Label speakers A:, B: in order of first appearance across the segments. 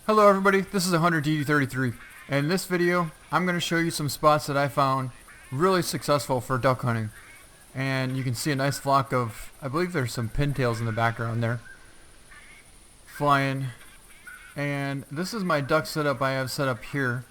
A: Hello everybody, this is THEHUNTER DD33, and in this video I'm going to show you some spots that I found really successful for duck hunting. And you can see a nice flock of, I believe there's some pintails in the background there, flying. And this is my duck setup I have set up here.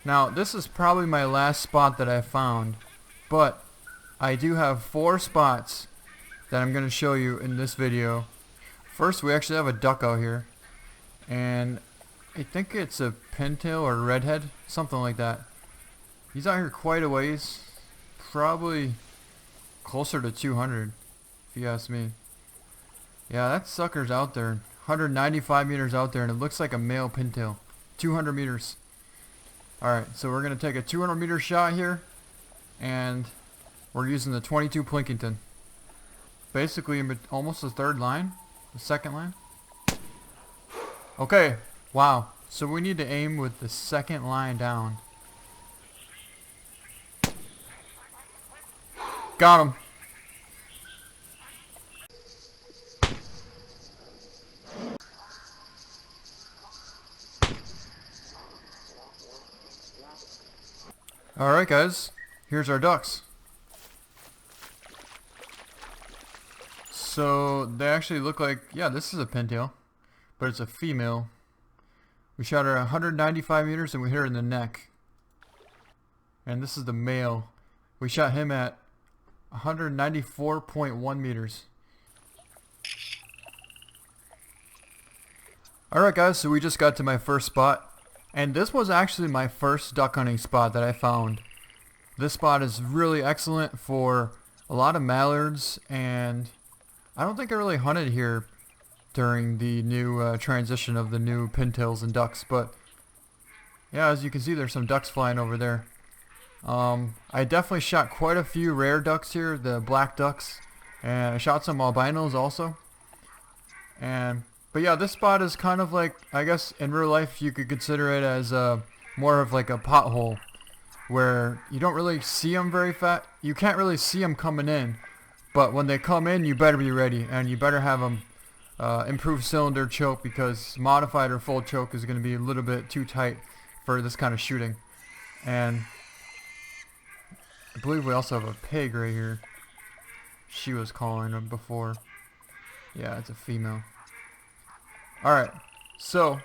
A: Now this is probably my last spot that I found, but I do have 4 spots that I'm going to show you in this video. First, we actually have a duck out here, and I think it's a pintail or redhead, something like that. He's out here quite a ways, probably closer to 200 if you ask me. Yeah, that sucker's out there, 195 meters out there, and it looks like a male pintail. 200 meters. Alright, so we're going to take a 200 meter shot here, and we're using the 22 Plinkington. Basically almost the third line, the second line. Okay. Wow, so we need to aim with the second line down. Got him. Alright guys, here's our ducks. So they actually look like, yeah, this is a pintail, but it's a female. We shot her 195 meters and we hit her in the neck. And this is the male. We shot him at 194.1 meters. Alright guys, so we just got to my first spot. And this was actually my first duck hunting spot that I found. This spot is really excellent for a lot of mallards, and I don't think I really hunted here during the new transition of the new pintails and ducks, but yeah, as you can see, there's some ducks flying over there. I definitely shot quite a few rare ducks here, the black ducks, and I shot some albinos also. But yeah, this spot is kind of like, I guess in real life you could consider it as more of like a pothole, where you don't really see them very fast. You can't really see them coming in, but when they come in, you better be ready, and you better have them improved cylinder choke, because modified or full choke is going to be a little bit too tight for this kind of shooting. And I believe we also have a pig right here. She was calling before. Yeah, it's a female. Alright, so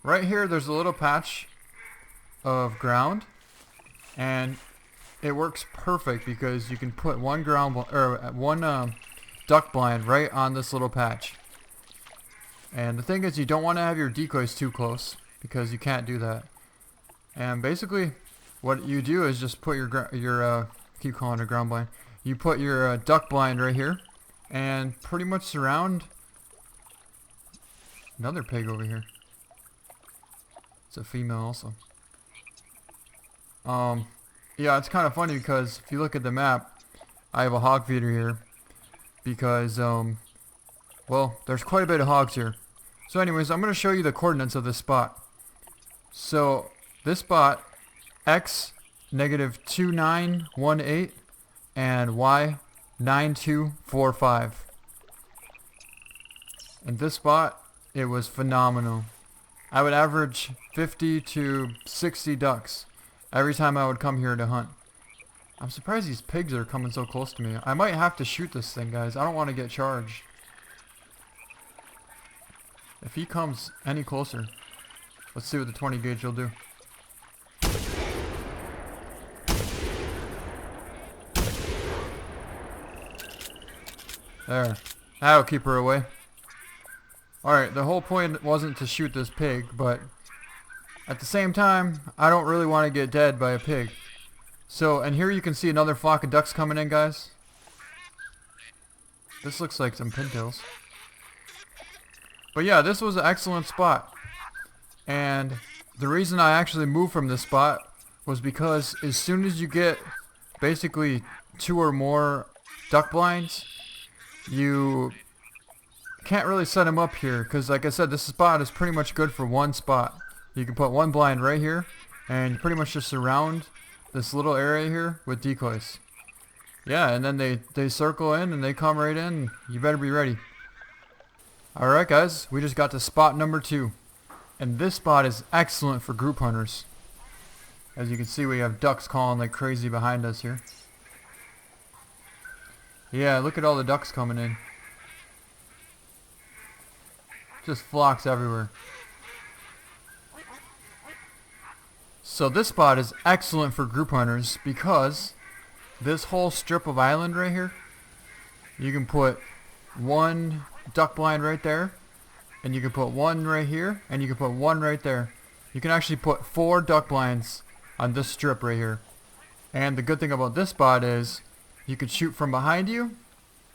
A: right here there's a little patch of ground, and it works perfect because you can put one duck blind right on this little patch. And the thing is, you don't want to have your decoys too close, because you can't do that. And basically what you do is just put your keep calling it ground blind. You put your duck blind right here and pretty much surround. Another pig over here. It's a female also. Yeah, it's kind of funny because if you look at the map, I have a hog feeder here because well, there's quite a bit of hogs here. So anyways, I'm going to show you the coordinates of this spot. So this spot, x -2918 and y 9245. And this spot, it was phenomenal. I would average 50 to 60 ducks every time I would come here to hunt. I'm surprised these pigs are coming so close to me. I might have to shoot this thing, guys. I don't want to get charged. If he comes any closer, let's see what the 20 gauge will do. There. That'll keep her away. Alright, the whole point wasn't to shoot this pig, but at the same time, I don't really want to get dead by a pig. So, and here you can see another flock of ducks coming in, guys. This looks like some pintails. But yeah, this was an excellent spot. And the reason I actually moved from this spot was because as soon as you get basically 2 or more duck blinds, you can't really set them up here, because like I said, this spot is pretty much good for one spot. You can put one blind right here, and you pretty much just surround this little area here with decoys. Yeah, and then they circle in and they come right in. You better be ready. Alright guys, we just got to spot number 2. And this spot is excellent for group hunters. As you can see, we have ducks calling like crazy behind us here. Yeah, look at all the ducks coming in. Just flocks everywhere. So this spot is excellent for group hunters because this whole strip of island right here, you can put one duck blind right there, and you can put one right here, and you can put one right there. You can actually put 4 duck blinds on this strip right here. And the good thing about this spot is you can shoot from behind you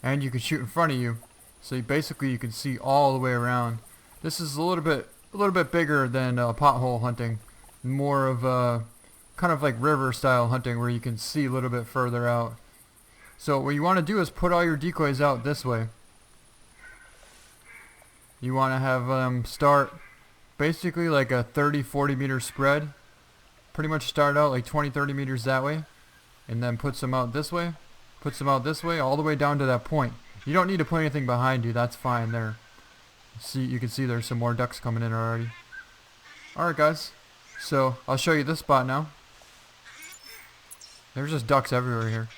A: and you can shoot in front of you. So you can see all the way around. This is a little bit bigger than pothole hunting. More of a kind of like river style hunting where you can see a little bit further out. So what you want to do is put all your decoys out this way. You want to have them start basically like a 30-40 meter spread. Pretty much start out like 20-30 meters that way, and then puts them out this way, puts them out this way, all the way down to that point. You don't need to put anything behind you, that's fine there. See, you can see there's some more ducks coming in already. Alright guys, so I'll show you this spot now. There's just ducks everywhere here.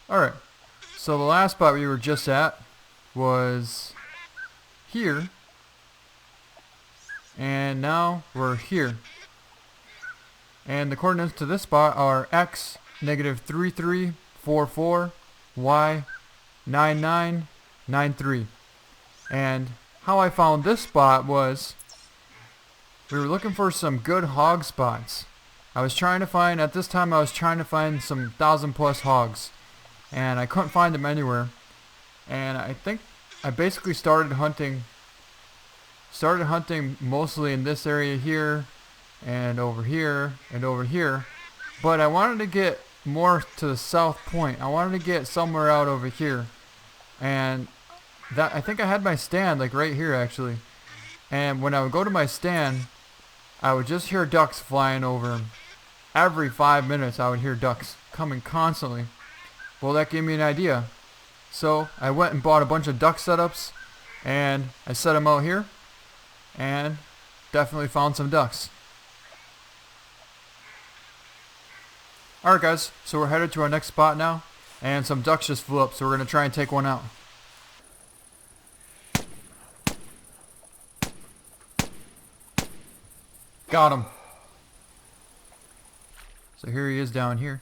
A: Alright, so the last spot we were just at was here, and now we're here. And the coordinates to this spot are x -3344, y 9993. And how I found this spot was we were looking for some good hog spots. At this time I was trying to find some 1,000+ hogs, and I couldn't find them anywhere. And I think I basically started hunting mostly in this area here, and over here, and over here. But I wanted to get more to the south point. I wanted to get somewhere out over here. And that, I think I had my stand like right here actually. And when I would go to my stand, I would just hear ducks flying over. Every 5 minutes I would hear ducks coming constantly. Well, that gave me an idea. So I went and bought a bunch of duck setups, and I set them out here, and definitely found some ducks. Alright guys, so we're headed to our next spot now, and some ducks just flew up, so we're going to try and take one out. Got him. So here he is down here.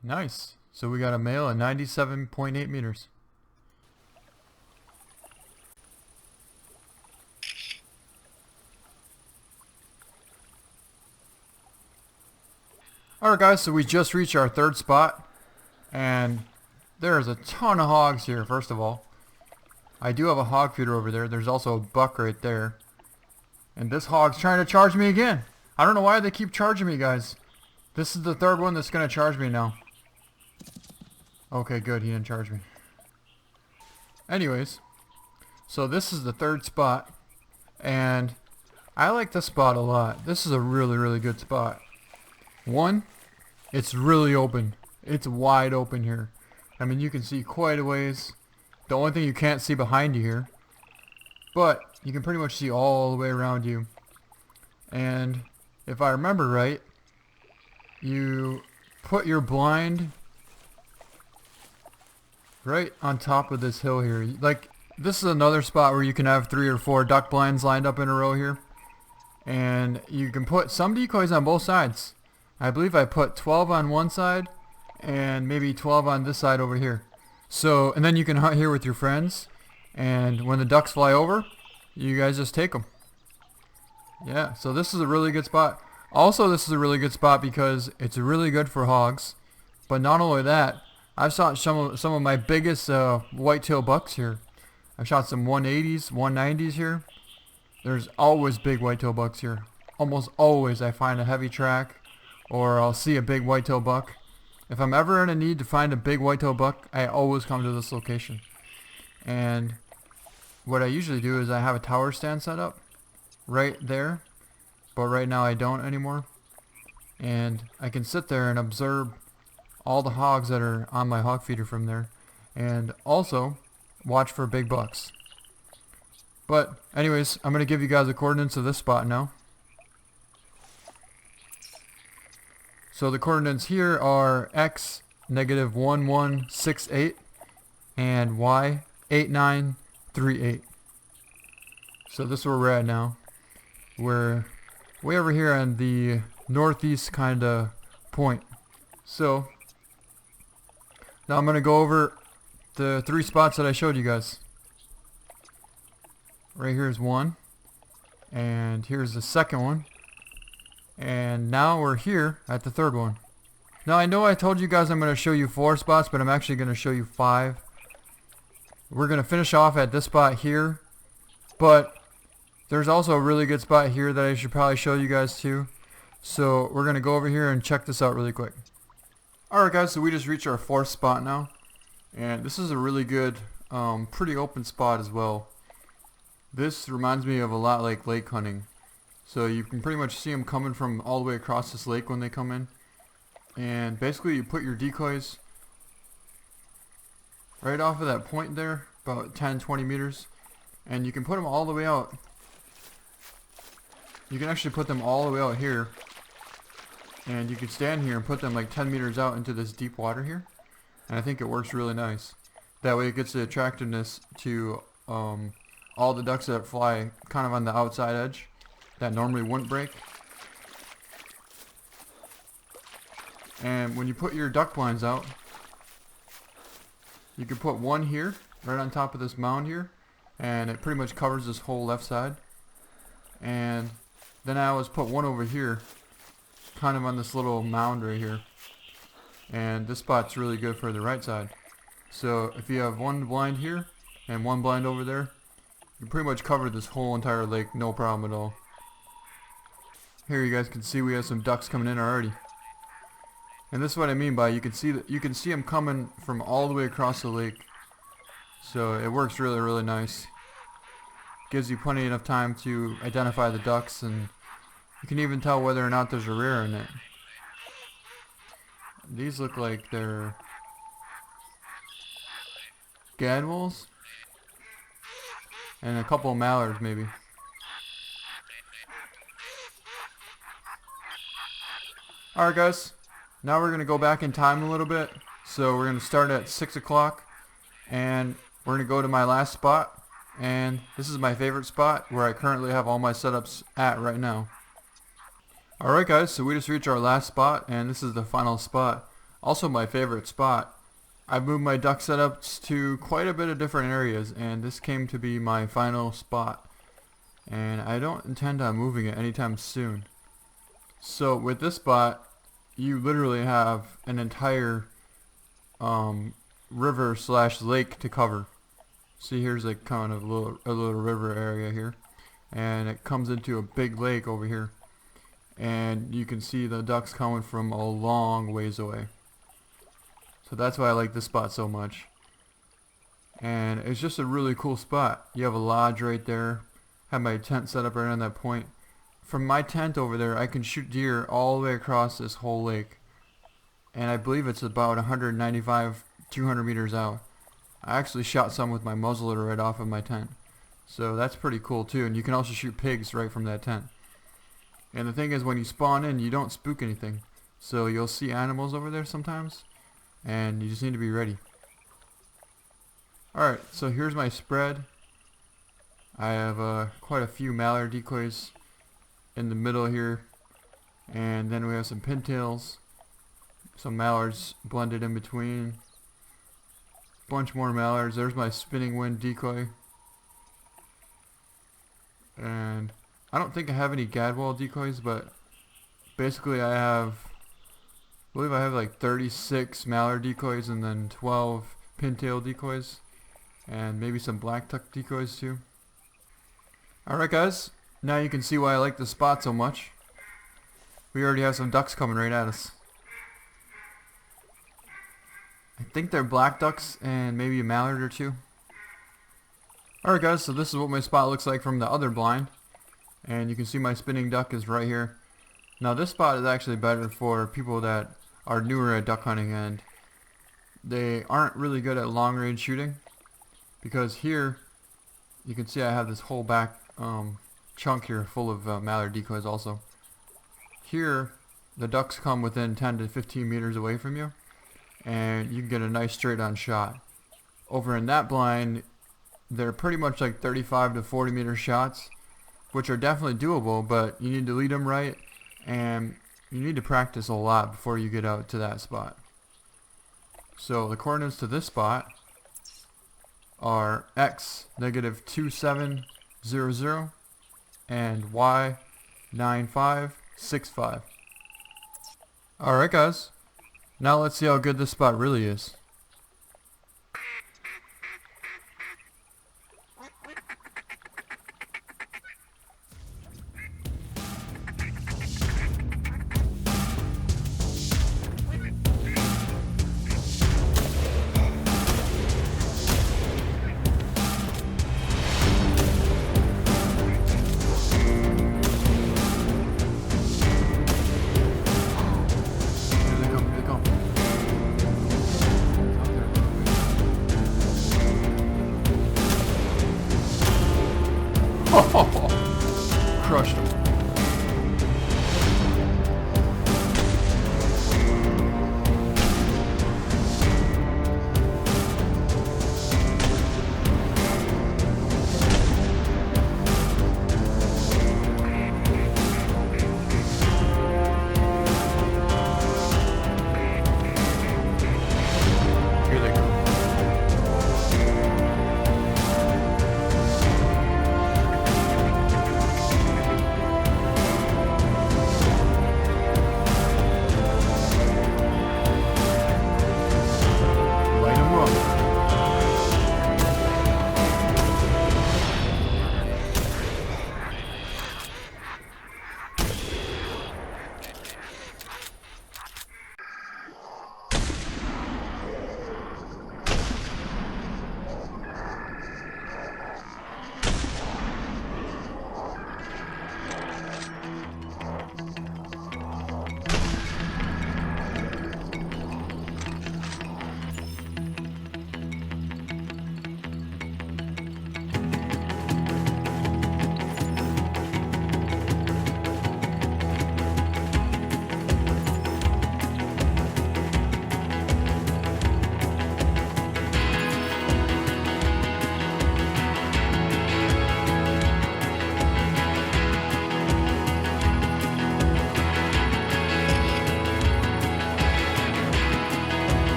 A: Nice. So we got a male at 97.8 meters. Alright guys, so we just reached our third spot, and there's a ton of hogs here. First of all, I do have a hog feeder over there. There's also a buck right there, and this hog's trying to charge me again. I don't know why they keep charging me, guys. This is the third one that's going to charge me now. Okay, good, he didn't charge me. Anyways, so this is the third spot, and I like this spot a lot. This is a really good spot. One, it's really open. It's wide open here. I mean, you can see quite a ways. The only thing you can't see behind you here, but you can pretty much see all the way around you. And if I remember right, you put your blind right on top of this hill here. Like, this is another spot where you can have 3 or 4 duck blinds lined up in a row here, and you can put some decoys on both sides. I believe I put 12 on one side and maybe 12 on this side over here. So, and then you can hunt here with your friends, and when the ducks fly over, you guys just take them. Yeah, so this is a really good spot. Also, this is a really good spot because it's really good for hogs. But not only that, I've shot some of my biggest whitetail bucks here. I've shot some 180s, 190s here. There's always big whitetail bucks here. Almost always I find a heavy track, or I'll see a big whitetail buck. If I'm ever in a need to find a big whitetail buck, I always come to this location. And what I usually do is I have a tower stand set up right there, but right now I don't anymore. And I can sit there and observe all the hogs that are on my hog feeder from there. And also, watch for big bucks. But anyways, I'm going to give you guys the coordinates of this spot now. So the coordinates here are x -1168 and y 8938. So this is where we're at now. We're way over here on the northeast kind of point. So now I'm going to go over the 3 spots that I showed you guys. Right here's one, and here's the second one, and now we're here at the third one. Now I know I told you guys I'm going to show you 4 spots, but I'm actually going to show you 5. We're going to finish off at this spot here, but there's also a really good spot here that I should probably show you guys too. So we're going to go over here and check this out really quick. Alright guys, so we just reached our 4th spot now, and this is a really good, pretty open spot as well. This reminds me of a lot like lake hunting. So you can pretty much see them coming from all the way across this lake when they come in. And basically you put your decoys right off of that point there, about 10-20 meters. And you can put them all the way out. You can actually put them all the way out here. And you can stand here and put them like 10 meters out into this deep water here. And I think it works really nice. That way it gets the attractiveness to all the ducks that fly kind of on the outside edge that normally wouldn't break. And when you put your duck blinds out, you can put one here right on top of this mound here, and it pretty much covers this whole left side. And then I always put one over here kind of on this little mound right here, and this spot's really good for the right side. So if you have one blind here and one blind over there, you pretty much cover this whole entire lake, no problem at all. Here you guys can see we have some ducks coming in already. And this is what I mean by you can see them coming from all the way across the lake. So it works really, really nice. Gives you plenty enough time to identify the ducks, and you can even tell whether or not there's a rear in it. These look like they're gadwalls. And a couple of mallards maybe. Alright guys, now we're going to go back in time a little bit. So we're going to start at 6 o'clock and we're going to go to my last spot. And this is my favorite spot where I currently have all my setups at right now. Alright guys, so we just reached our last spot and this is the final spot. Also my favorite spot. I've moved my duck setups to quite a bit of different areas, and this came to be my final spot. And I don't intend on moving it anytime soon. So with this spot, you literally have an entire river / lake to cover. See, here's like kind of a little river area here, and it comes into a big lake over here. And you can see the ducks coming from a long ways away. So that's why I like this spot so much. And it's just a really cool spot. You have a lodge right there. Have my tent set up right on that point. From my tent over there, I can shoot deer all the way across this whole lake. And I believe it's about 195, 200 meters out. I actually shot some with my muzzleloader right off of my tent. So that's pretty cool too. And you can also shoot pigs right from that tent. And the thing is, when you spawn in, you don't spook anything. So you'll see animals over there sometimes. And you just need to be ready. Alright, so here's my spread. I have quite a few mallard decoys in the middle here. And then we have some pintails. Some mallards blended in between. Bunch more mallards. There's my spinning wind decoy. And I don't think I have any gadwall decoys, but basically I believe I have like 36 mallard decoys and then 12 pintail decoys and maybe some black tuck decoys too. Alright guys, now you can see why I like this spot so much. We already have some ducks coming right at us. I think they're black ducks and maybe a mallard or two. Alright guys, so this is what my spot looks like from the other blind. And you can see my spinning duck is right here. Now this spot is actually better for people that are newer at duck hunting and they aren't really good at long range shooting. because here you can see I have this whole back chunk here full of mallard decoys also. Here the ducks come within 10 to 15 meters away from you, and you can get a nice straight on shot. Over in that blind, they're pretty much like 35 to 40 meter shots, which are definitely doable, but you need to lead them right, and you need to practice a lot before you get out to that spot. So the coordinates to this spot are x -2700 and y 9565. Alright guys, now let's see how good this spot really is. Crushed him. Here they go.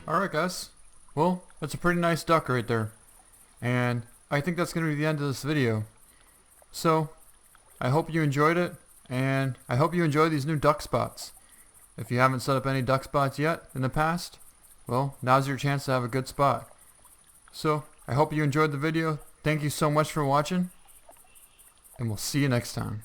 A: Alright guys, well, that's a pretty nice duck right there, and I think that's going to be the end of this video. So, I hope you enjoyed it, and I hope you enjoy these new duck spots. If you haven't set up any duck spots yet in the past, well, now's your chance to have a good spot. So, I hope you enjoyed the video. Thank you so much for watching, and we'll see you next time.